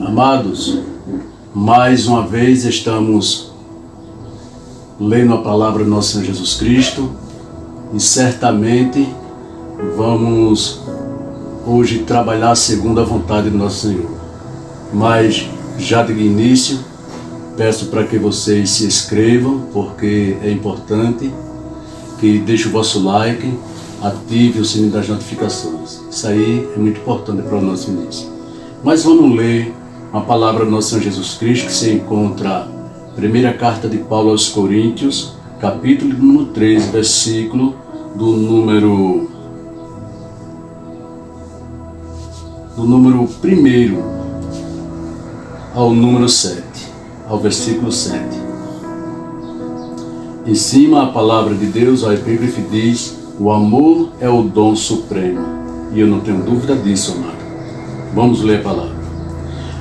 Amados, mais uma vez estamos lendo a palavra do nosso Senhor Jesus Cristo e certamente vamos hoje trabalhar segundo a vontade do nosso Senhor. Mas já de início, peço para que vocês se inscrevam, porque é importante, que deixe o vosso like, ative o sininho das notificações. Isso aí é muito importante para o nosso início. Mas vamos ler a palavra do nosso Senhor Jesus Cristo, que se encontra na primeira carta de Paulo aos Coríntios, capítulo número 13, versículo do número 1 ao número 7, ao versículo 7. Em cima a palavra de Deus, a epígrafe diz: o amor é o dom supremo. E eu não tenho dúvida disso, amado. Vamos ler a palavra.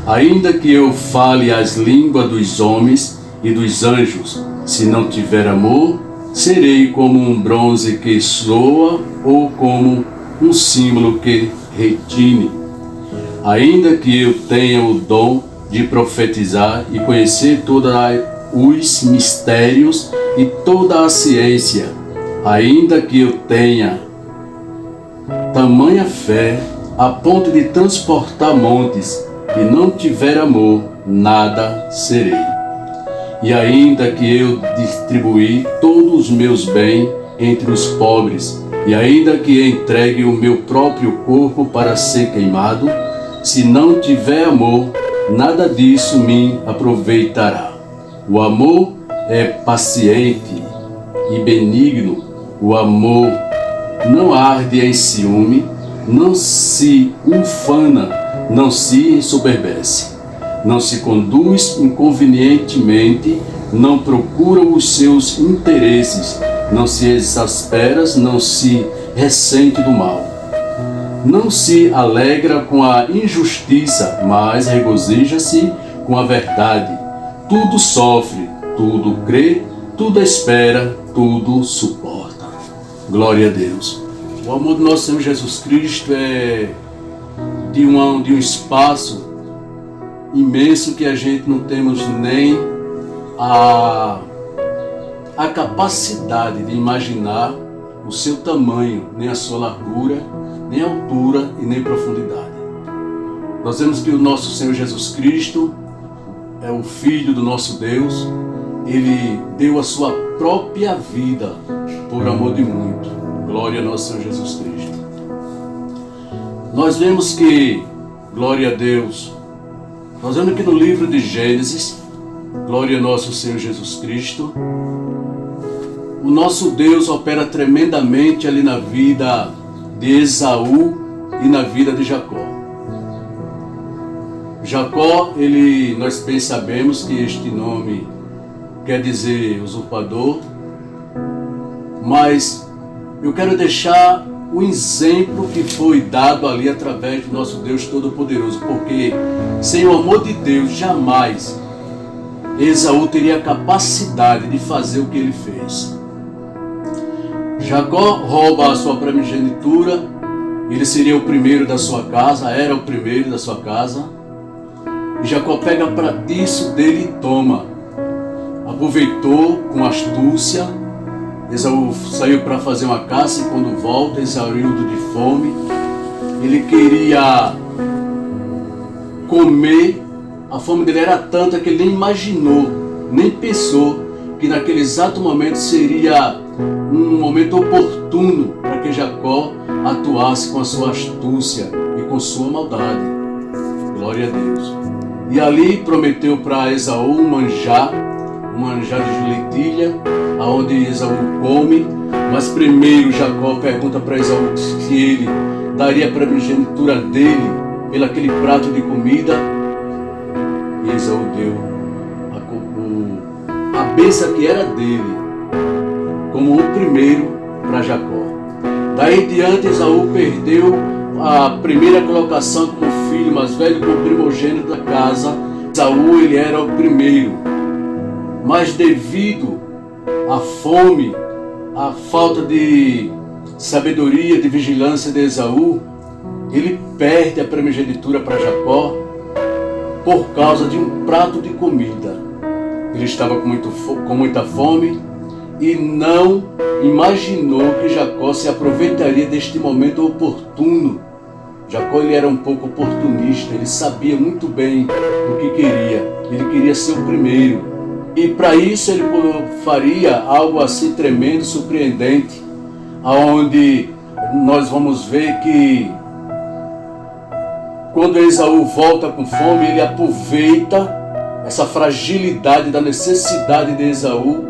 Ainda que eu fale as línguas dos homens e dos anjos, se não tiver amor, serei como um bronze que soa ou como um símbolo que retine. Ainda que eu tenha o dom de profetizar e conhecer todos os mistérios e toda a ciência, ainda que eu tenha tamanha fé a ponto de transportar montes e não tiver amor, nada serei. E ainda que eu distribuir todos os meus bens entre os pobres, e ainda que entregue o meu próprio corpo para ser queimado, se não tiver amor, nada disso me aproveitará. O amor é paciente e benigno. O amor não arde em ciúme, não se ufana, não se ensoberbece, não se conduz inconvenientemente, não procura os seus interesses, não se exaspera, não se ressente do mal, não se alegra com a injustiça, mas regozija-se com a verdade. Tudo sofre, tudo crê, tudo espera, tudo suporta. Glória a Deus. O amor do nosso Senhor Jesus Cristo é de um espaço imenso que a gente não temos nem a capacidade de imaginar o seu tamanho, nem a sua largura, nem altura e nem profundidade. Nós vemos que o nosso Senhor Jesus Cristo é o Filho do nosso Deus. Ele deu a sua própria vida por amor de muito. Glória ao nosso Senhor Jesus Cristo. Nós vemos que, glória a Deus, nós vemos que no livro de Gênesis, glória ao nosso Senhor Jesus Cristo, o nosso Deus opera tremendamente ali na vida de Esaú e na vida de Jacó. Jacó, nós bem sabemos que este nome quer dizer usurpador, mas eu quero deixar o exemplo que foi dado ali através do nosso Deus Todo-Poderoso, porque sem o amor de Deus jamais Esaú teria a capacidade de fazer o que ele fez. Jacó rouba a sua primogenitura, ele seria o primeiro da sua casa, era o primeiro da sua casa, e Jacó pega para disso dele e toma. Aproveitou com astúcia. Esaú saiu para fazer uma caça e quando volta, exaurido de fome, ele queria comer. A fome dele era tanta que ele nem imaginou, nem pensou que naquele exato momento seria um momento oportuno para que Jacó atuasse com a sua astúcia e com sua maldade. Glória a Deus. E ali prometeu para Esaú um manjar de lentilha, aonde Esaú come, mas primeiro Jacó pergunta para Esaú se ele daria a primogenitura dele pelo aquele prato de comida, e Esaú deu a bênção que era dele como o primeiro para Jacó. Daí em diante Esaú perdeu a primeira colocação como filho mais velho, como primogênito da casa. Esaú ele era o primeiro, mas devido à fome, à falta de sabedoria, de vigilância de Esaú, ele perde a primogenitura para Jacó por causa de um prato de comida. Ele estava com muita fome e não imaginou que Jacó se aproveitaria deste momento oportuno. Jacó ele era um pouco oportunista, ele sabia muito bem o que queria. Ele queria ser o primeiro. E para isso ele faria algo assim tremendo, surpreendente, aonde nós vamos ver que quando Esaú volta com fome, ele aproveita essa fragilidade da necessidade de Esaú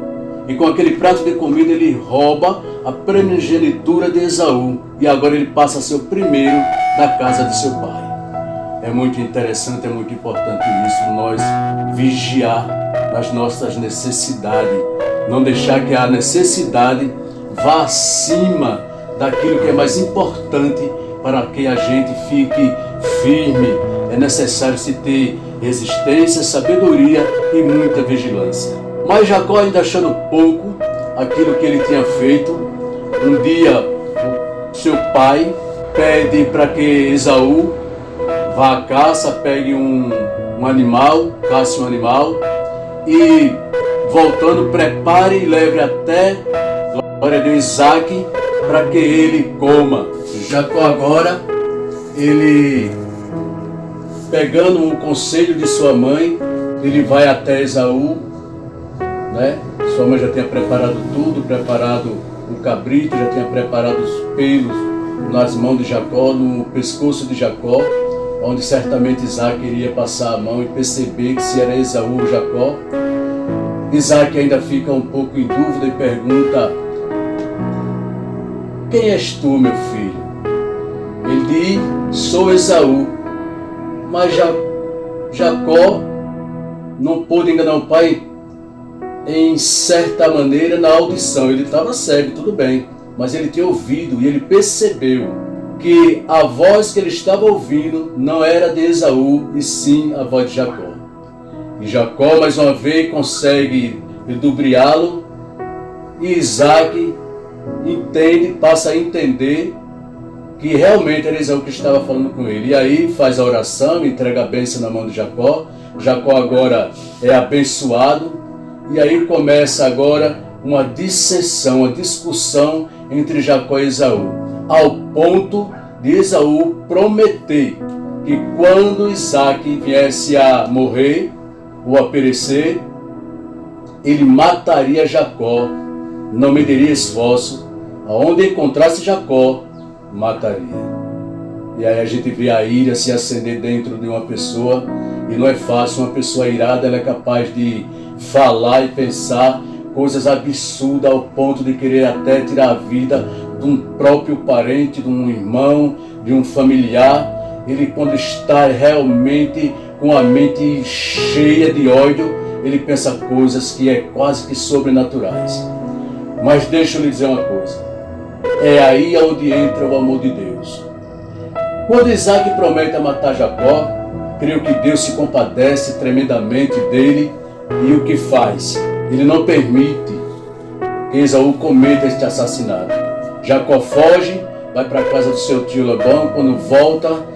e com aquele prato de comida ele rouba a primogenitura de Esaú e agora ele passa a ser o primeiro da casa de seu pai. É muito interessante, é muito importante isso, nós vigiar nas nossas necessidades, não deixar que a necessidade vá acima daquilo que é mais importante para que a gente fique firme. É necessário se ter resistência, sabedoria e muita vigilância. Mas Jacó, ainda achando pouco aquilo que ele tinha feito, um dia seu pai pede para que Esaú vá à caça, pegue um animal, caça um animal e voltando prepare e leve até a glória de Isaac para que ele coma. Jacó agora, ele pegando o conselho de sua mãe, ele vai até Esaú, né? Sua mãe já tinha preparado tudo, preparado o cabrito, já tinha preparado os pelos nas mãos de Jacó, no pescoço de Jacó, onde certamente Isaac iria passar a mão e perceber que se era Esaú ou Jacó. Isaac ainda fica um pouco em dúvida e pergunta: quem és tu, meu filho? Ele diz: sou Esaú. Mas Jacó não pôde enganar o pai em certa maneira na audição. Ele estava cego, tudo bem, mas ele tinha ouvido e ele percebeu que a voz que ele estava ouvindo não era de Esaú, e sim a voz de Jacó. E Jacó, mais uma vez, consegue ludibriá-lo, e Isaac entende, passa a entender que realmente era Esaú que estava falando com ele. E aí faz a oração, entrega a bênção na mão de Jacó. Jacó agora é abençoado, e aí começa agora uma dissensão, uma discussão entre Jacó e Esaú, ao ponto de Esaú prometer que quando Isaac viesse a morrer ou a perecer, ele mataria Jacó, não mediria esforço, aonde encontrasse Jacó, mataria. E aí a gente vê a ira se acender dentro de uma pessoa, e não é fácil. Uma pessoa irada, ela é capaz de falar e pensar coisas absurdas ao ponto de querer até tirar a vida de um próprio parente, de um irmão, de um familiar. Ele, quando está realmente com a mente cheia de ódio, ele pensa coisas que é quase que sobrenaturais. Mas deixa eu lhe dizer uma coisa, é aí onde entra o amor de Deus. Quando Isaac promete matar Jacó, creio que Deus se compadece tremendamente dele, e o que faz? Ele não permite que Esaú cometa este assassinato. Jacó foge, vai para a casa do seu tio Labão. Quando volta,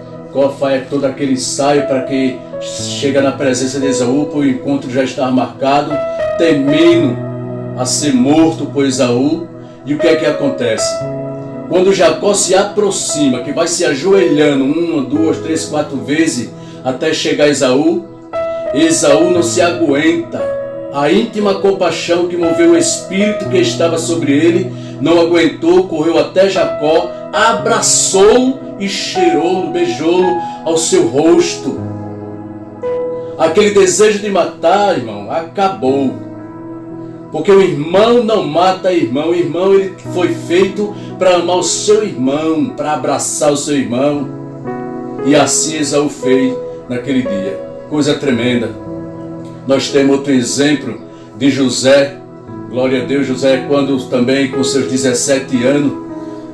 faz todo aquele ensaio para que chega na presença de Esaú, pois o encontro já está marcado, temendo a ser morto por Esaú. E o que é que acontece? Quando Jacó se aproxima, que vai se ajoelhando 1, 2, 3, 4 vezes até chegar a Esaú, Esaú não se aguenta. A íntima compaixão que moveu o espírito que estava sobre ele não aguentou, correu até Jacó, abraçou-o e cheirou-o, beijou-o ao seu rosto. Aquele desejo de matar, irmão, acabou. Porque o irmão não mata irmão. O irmão, ele foi feito para amar o seu irmão, para abraçar o seu irmão. E assim Esaú fez naquele dia. Coisa tremenda. Nós temos outro exemplo de José. Glória a Deus. José, quando também com seus 17 anos,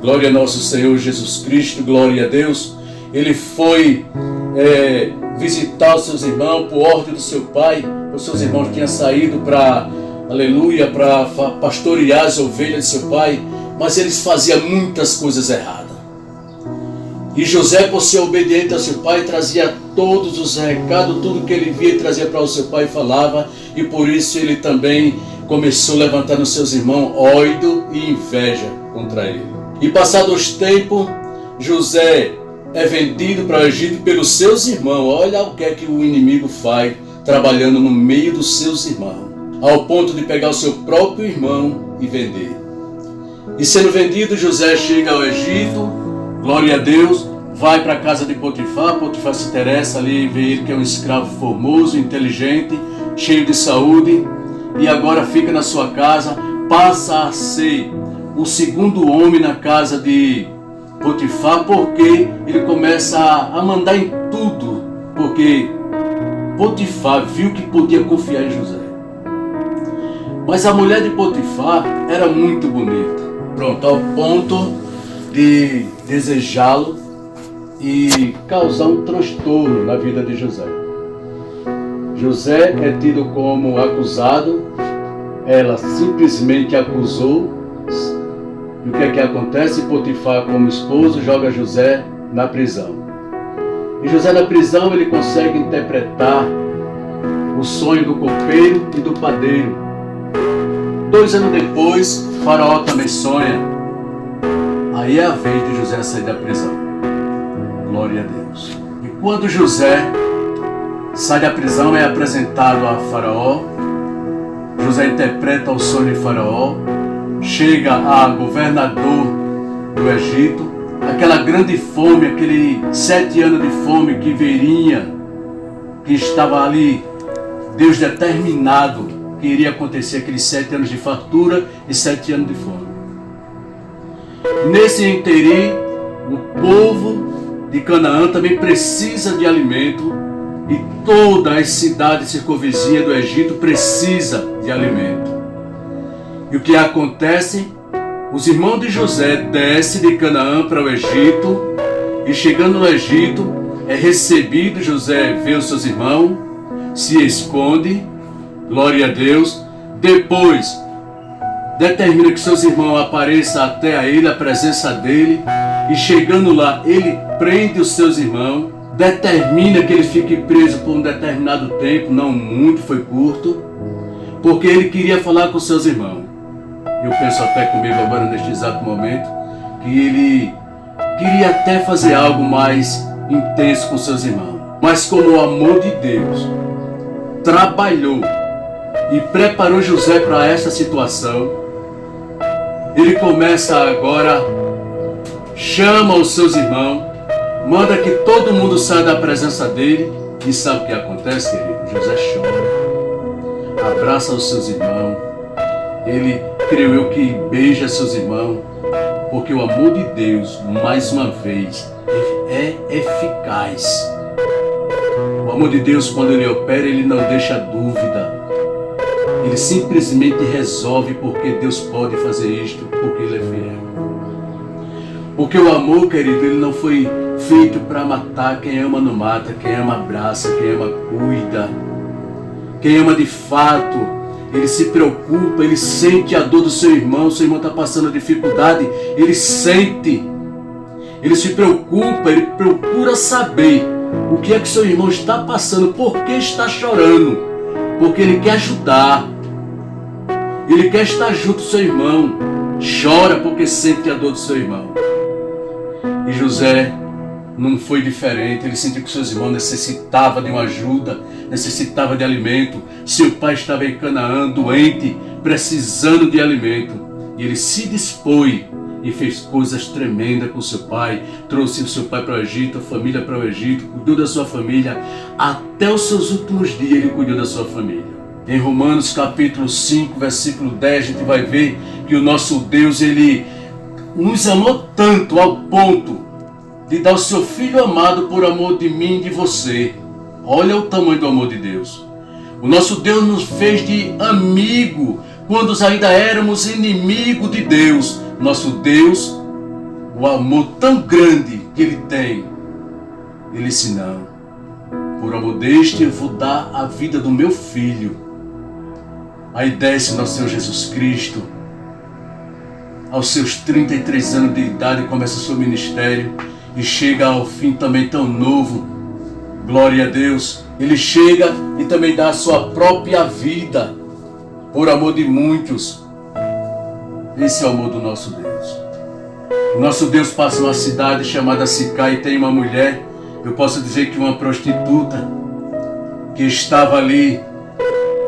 glória a nosso Senhor Jesus Cristo, glória a Deus, ele foi visitar os seus irmãos por ordem do seu pai. Os seus irmãos tinham saído para, aleluia, para pastorear as ovelhas de seu pai, mas eles faziam muitas coisas erradas. E José, por ser obediente ao seu pai, trazia todos os recados, tudo que ele via, trazia para o seu pai e falava. E por isso ele também começou a levantar nos seus irmãos ódio e inveja contra ele. E passados os tempos, José é vendido para o Egito pelos seus irmãos. Olha o que é que o inimigo faz, trabalhando no meio dos seus irmãos, ao ponto de pegar o seu próprio irmão e vender. E sendo vendido, José chega ao Egito, glória a Deus, vai para a casa de Potifar. Potifar se interessa ali, vê ele que é um escravo formoso, inteligente, cheio de saúde, e agora fica na sua casa, passa a ser o segundo homem na casa de Potifar, porque ele começa a mandar em tudo, porque Potifar viu que podia confiar em José. Mas a mulher de Potifar era muito bonita, pronto, ao ponto de desejá-lo e causar um transtorno na vida de José. José é tido como acusado, ela simplesmente acusou. E o que é que acontece? Potifar, como esposo, joga José na prisão. E José na prisão, ele consegue interpretar o sonho do copeiro e do padeiro. 2 anos depois, Faraó também sonha. Aí é a vez de José sair da prisão. Glória a Deus. E quando José sai da prisão, é apresentado a Faraó. José interpreta o sonho de Faraó. Chega a governador do Egito. Aquela grande fome, aquele 7 anos de fome que viria, que estava ali, Deus determinado que iria acontecer aqueles 7 anos de fartura e 7 anos de fome. Nesse interim, o povo de Canaã também precisa de alimento e todas as cidades circunvizinhas do Egito precisa de alimento. E o que acontece? Os irmãos de José descem de Canaã para o Egito e chegando no Egito é recebido. José vê os seus irmãos, se esconde, glória a Deus. Depois determina que seus irmãos apareçam até a ele, a presença dele, e chegando lá ele prende os seus irmãos, determina que ele fique preso por um determinado tempo, não muito, foi curto, porque ele queria falar com seus irmãos. Eu penso até comigo agora neste exato momento que ele queria até fazer algo mais intenso com seus irmãos. Mas como o amor de Deus trabalhou e preparou José para essa situação, ele começa agora, chama os seus irmãos, manda que todo mundo saia da presença dele. E sabe o que acontece, querido? José chora, abraça os seus irmãos, ele, creio eu, que beija seus irmãos, porque o amor de Deus, mais uma vez, é eficaz. O amor de Deus, quando ele opera, ele não deixa dúvida. Ele simplesmente resolve, porque Deus pode fazer isto, porque ele é fiel. Porque o amor, querido, ele não foi feito para matar. Quem ama não mata, quem ama abraça, quem ama cuida. Quem ama de fato, ele se preocupa, ele sente a dor do seu irmão está passando dificuldade, ele sente, ele se preocupa, ele procura saber o que é que seu irmão está passando, por que está chorando, porque ele quer ajudar, ele quer estar junto do seu irmão, chora porque sente a dor do seu irmão. E José não foi diferente, ele sentiu que seus irmãos necessitavam de uma ajuda, necessitavam de alimento. Seu pai estava em Canaã, doente, precisando de alimento. E ele se dispôs e fez coisas tremendas com seu pai. Trouxe o seu pai para o Egito, a família para o Egito, cuidou da sua família. Até os seus últimos dias ele cuidou da sua família. Em Romanos capítulo 5, versículo 10, a gente vai ver que o nosso Deus, ele nos amou tanto ao ponto de dar o seu Filho amado por amor de mim e de você. Olha o tamanho do amor de Deus. O nosso Deus nos fez de amigo quando ainda éramos inimigos de Deus. Nosso Deus, o amor tão grande que Ele tem, Ele disse: não, por amor deste eu vou dar a vida do meu Filho. Aí desce nosso Senhor Jesus Cristo, aos seus 33 anos de idade, começa o seu ministério. e chega ao fim também tão novo. Glória a Deus. Ele chega e também dá a sua própria vida por amor de muitos. Esse é o amor do nosso Deus. O nosso Deus passa numa cidade chamada Sicá e tem uma mulher, eu posso dizer que uma prostituta, que estava ali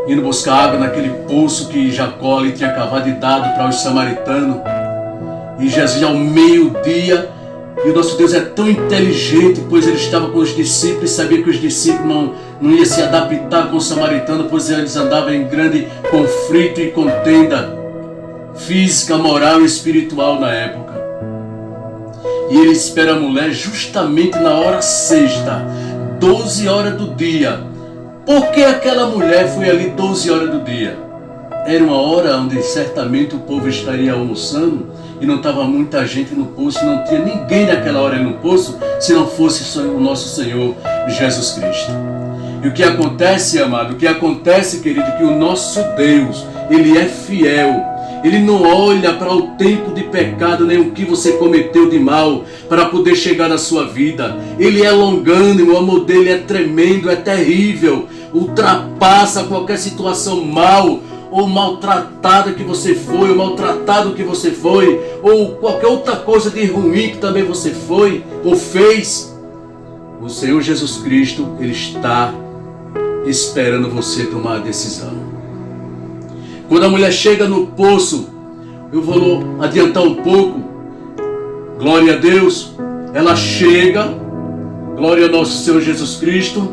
indo buscar água naquele poço que Jacó lhe tinha cavado e dado para os samaritanos. E Jesus ao meio-dia, e o nosso Deus é tão inteligente, pois ele estava com os discípulos e sabia que os discípulos não iam se adaptar com os samaritanos, pois eles andavam em grande conflito e contenda física, moral e espiritual na época. E ele espera a mulher justamente na hora sexta, 12 horas do dia. Por que aquela mulher foi ali 12 horas do dia? Era uma hora onde certamente o povo estaria almoçando e não estava muita gente no poço, não tinha ninguém naquela hora no poço, se não fosse o nosso Senhor Jesus Cristo. E o que acontece, amado, o que acontece, querido, que o nosso Deus, Ele é fiel. Ele não olha para o tempo de pecado, nem o que você cometeu de mal, para poder chegar na sua vida. Ele é longânimo, o amor dele é tremendo, é terrível, ultrapassa qualquer situação mal, ou maltratada que você foi, ou maltratado que você foi, ou qualquer outra coisa de ruim que também você foi, ou fez. O Senhor Jesus Cristo, Ele está esperando você tomar a decisão. Quando a mulher chega no poço, eu vou adiantar um pouco, glória a Deus, ela chega, glória ao nosso Senhor Jesus Cristo,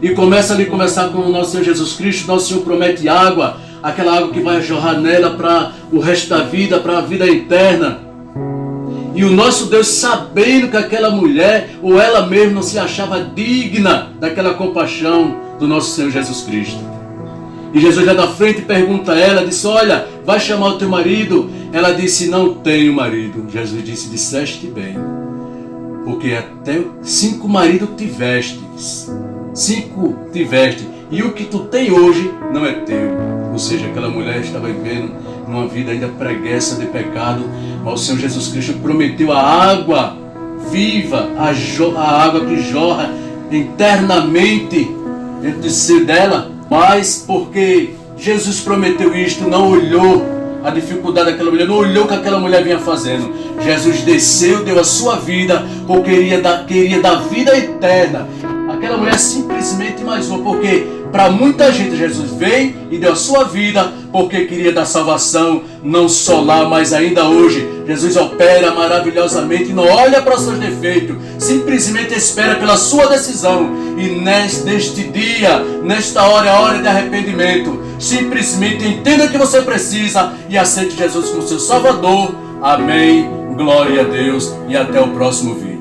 e começa ali conversar com o nosso Senhor Jesus Cristo. Nosso Senhor promete água, aquela água que vai jorrar nela para o resto da vida, para a vida eterna. E o nosso Deus, sabendo que aquela mulher, ou ela mesma, não se achava digna daquela compaixão do nosso Senhor Jesus Cristo. E Jesus já da frente pergunta a ela, disse, olha, vai chamar o teu marido? Ela disse, não tenho marido. Jesus disse, disseste bem, porque até 5 maridos tivestes, 5 tiveste, e o que tu tem hoje não é teu. Ou seja, aquela mulher estava vivendo numa vida ainda preguiça de pecado, mas o Senhor Jesus Cristo prometeu a água viva, a água que jorra internamente dentro de si dela. Mas porque Jesus prometeu isto, não olhou a dificuldade daquela mulher, não olhou o que aquela mulher vinha fazendo. Jesus desceu, deu a sua vida, porque queria dar vida eterna. Aquela mulher simplesmente mais uma, porque para muita gente Jesus veio e deu a sua vida, porque queria dar salvação, não só lá, mas ainda hoje. Jesus opera maravilhosamente e não olha para os seus defeitos, simplesmente espera pela sua decisão. E neste dia, nesta hora, é a hora de arrependimento. Simplesmente entenda o que você precisa e aceite Jesus como seu Salvador. Amém, glória a Deus e até o próximo vídeo.